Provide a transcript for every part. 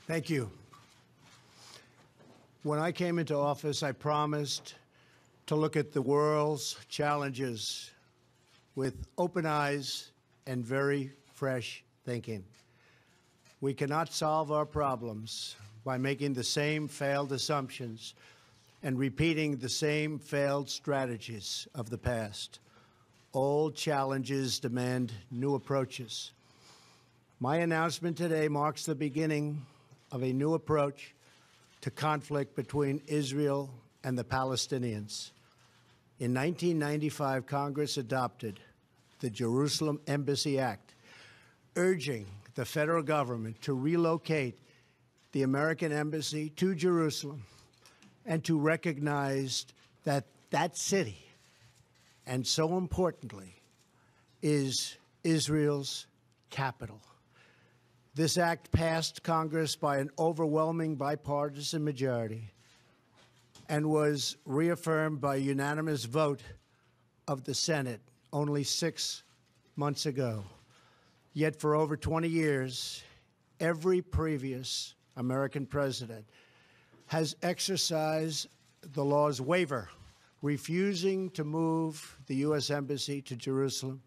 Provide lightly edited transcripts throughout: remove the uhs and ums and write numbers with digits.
Thank you. When I came into office, I promised to look at the world's challenges with open eyes and very fresh thinking. We cannot solve our problems by making the same failed assumptions and repeating the same failed strategies of the past. Old challenges demand new approaches. My announcement today marks the beginning of a new approach to conflict between Israel and the Palestinians. In 1995, Congress adopted the Jerusalem Embassy Act, urging the federal government to relocate the American embassy to Jerusalem and to recognize that that city, and so importantly, is Israel's capital. This act passed Congress by an overwhelming bipartisan majority and was reaffirmed by a unanimous vote of the Senate only 6 months ago. Yet for over 20 years, every previous American president has exercised the law's waiver, refusing to move the U.S. Embassy to Jerusalem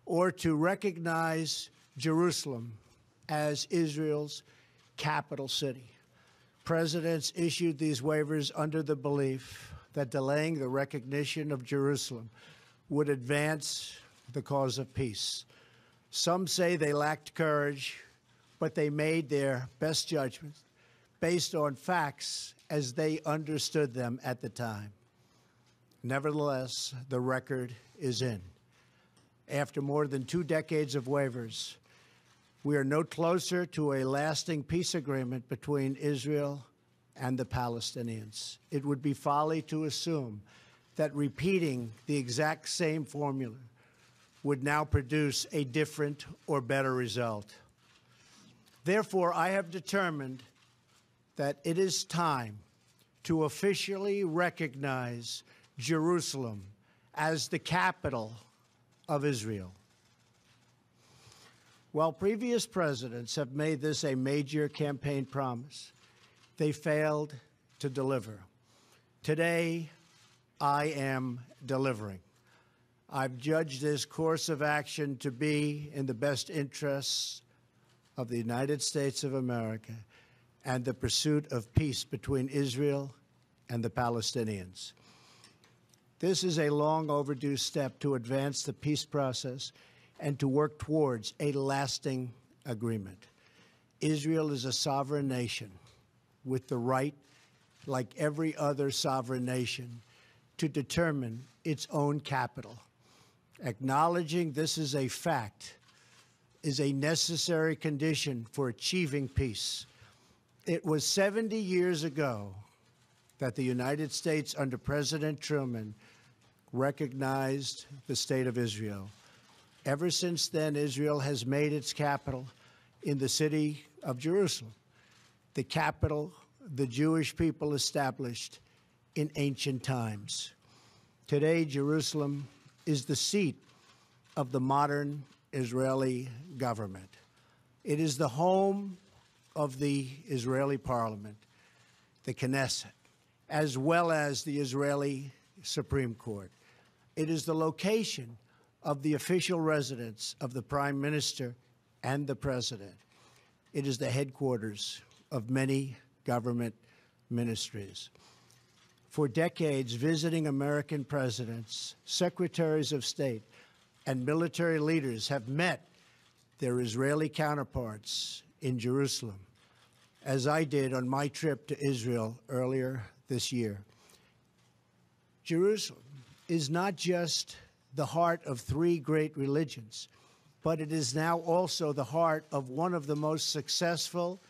or to recognize Jerusalem as Israel's capital city. Presidents issued these waivers under the belief that delaying the recognition of Jerusalem would advance the cause of peace. Some say they lacked courage, but they made their best judgments based on facts as they understood them at the time. Nevertheless, the record is in. After more than 2 decades of waivers, we are no closer to a lasting peace agreement between Israel and the Palestinians. It would be folly to assume that repeating the exact same formula would now produce a different or better result. Therefore, I have determined that it is time to officially recognize Jerusalem as the capital of Israel. While previous presidents have made this a major campaign promise, they failed to deliver. Today, I am delivering. I've judged this course of action to be in the best interests of the United States of America and the pursuit of peace between Israel and the Palestinians. This is a long overdue step to advance the peace process and to work towards a lasting agreement. Israel is a sovereign nation with the right, like every other sovereign nation, to determine its own capital. Acknowledging this is a fact is a necessary condition for achieving peace. It was 70 years ago that the United States, under President Truman, recognized the State of Israel. Ever since then, Israel has made its capital in the city of Jerusalem, the capital the Jewish people established in ancient times. Today, Jerusalem is the seat of the modern Israeli government. It is the home of the Israeli parliament, the Knesset, as well as the Israeli Supreme Court. It is the location of the official residence of the Prime Minister and the President. It is the headquarters of many government ministries. For decades, visiting American presidents, secretaries of state, and military leaders have met their Israeli counterparts in Jerusalem, as I did on my trip to Israel earlier this year. Jerusalem is not just the heart of 3 great religions, but it is now also the heart of one of the most successful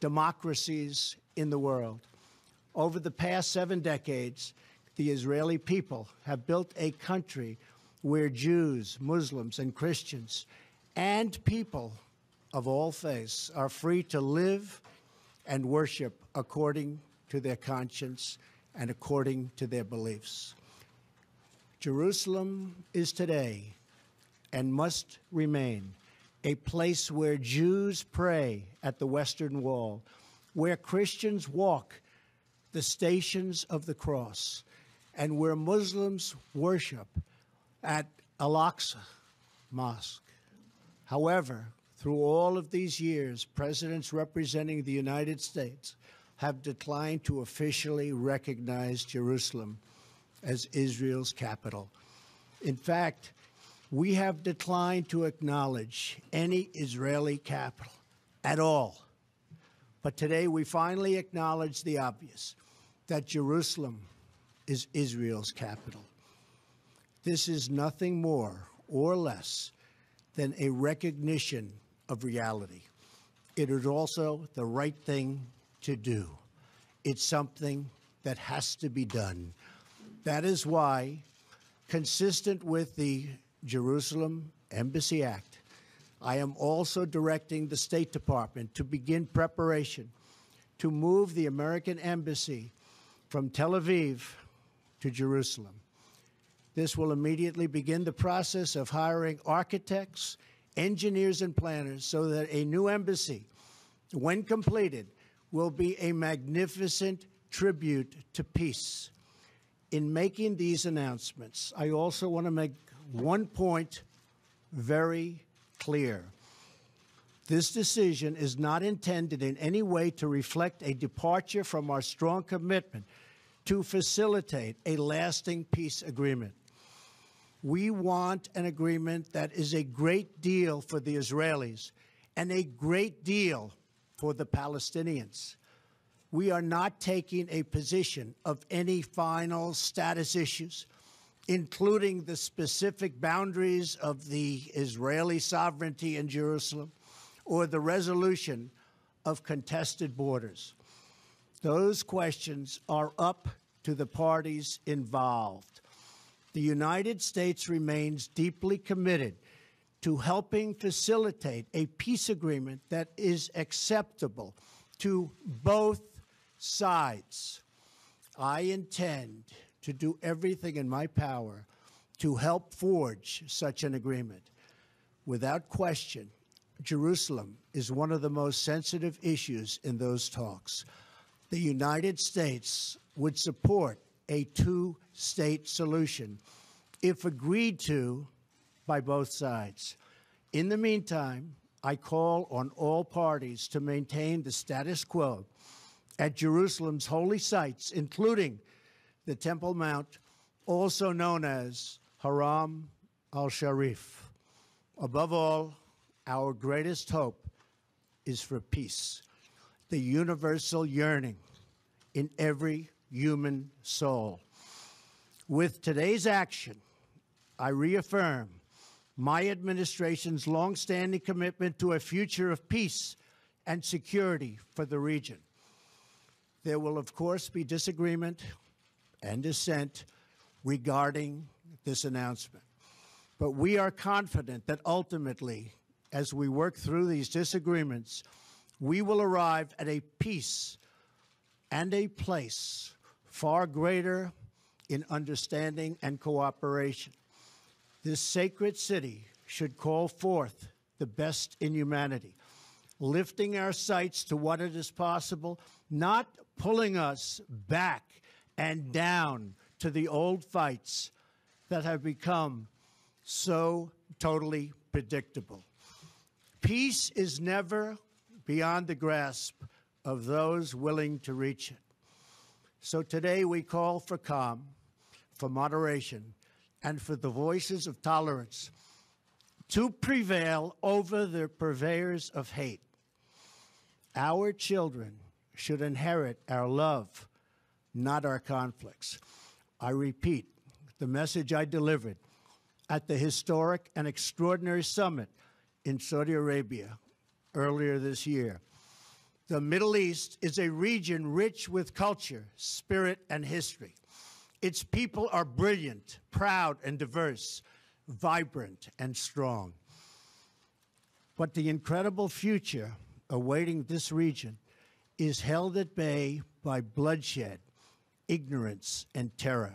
democracies in the world. Over the past 7 decades, the Israeli people have built a country where Jews, Muslims, and Christians, and people of all faiths are free to live and worship according to their conscience and according to their beliefs. Jerusalem is today and must remain a place where Jews pray at the Western Wall, where Christians walk the Stations of the Cross, and where Muslims worship at Al-Aqsa Mosque. However, through all of these years, presidents representing the United States have declined to officially recognize Jerusalem as Israel's capital. In fact, we have declined to acknowledge any Israeli capital at all. But today we finally acknowledge the obvious, that Jerusalem is Israel's capital. This is nothing more or less than a recognition of reality. It is also the right thing to do. It's something that has to be done. That is why, consistent with the Jerusalem Embassy Act, I am also directing the State Department to begin preparation to move the American Embassy from Tel Aviv to Jerusalem. This will immediately begin the process of hiring architects, engineers, and planners so that a new embassy, when completed, will be a magnificent tribute to peace. In making these announcements, I also want to make one point very clear. This decision is not intended in any way to reflect a departure from our strong commitment to facilitate a lasting peace agreement. We want an agreement that is a great deal for the Israelis and a great deal for the Palestinians. We are not taking a position of any final status issues, including the specific boundaries of the Israeli sovereignty in Jerusalem or the resolution of contested borders. Those questions are up to the parties involved. The United States remains deeply committed to helping facilitate a peace agreement that is acceptable to both sides. I intend to do everything in my power to help forge such an agreement. Without question, Jerusalem is one of the most sensitive issues in those talks. The United States would support a two-state solution if agreed to by both sides. In the meantime, I call on all parties to maintain the status quo at Jerusalem's holy sites, including the Temple Mount, also known as Haram al-Sharif. Above all, our greatest hope is for peace, the universal yearning in every human soul. With today's action, I reaffirm my administration's longstanding commitment to a future of peace and security for the region. There will, of course, be disagreement and dissent regarding this announcement. But we are confident that ultimately, as we work through these disagreements, we will arrive at a peace and a place far greater in understanding and cooperation. This sacred city should call forth the best in humanity, lifting our sights to what it is possible, not pulling us back and down to the old fights that have become so totally predictable. Peace is never beyond the grasp of those willing to reach it. So today we call for calm, for moderation, and for the voices of tolerance to prevail over the purveyors of hate. Our children should inherit our love, not our conflicts. I repeat the message I delivered at the historic and extraordinary summit in Saudi Arabia earlier this year. The Middle East is a region rich with culture, spirit, and history. Its people are brilliant, proud, and diverse, vibrant, and strong. But the incredible future awaiting this region is held at bay by bloodshed, ignorance, and terror.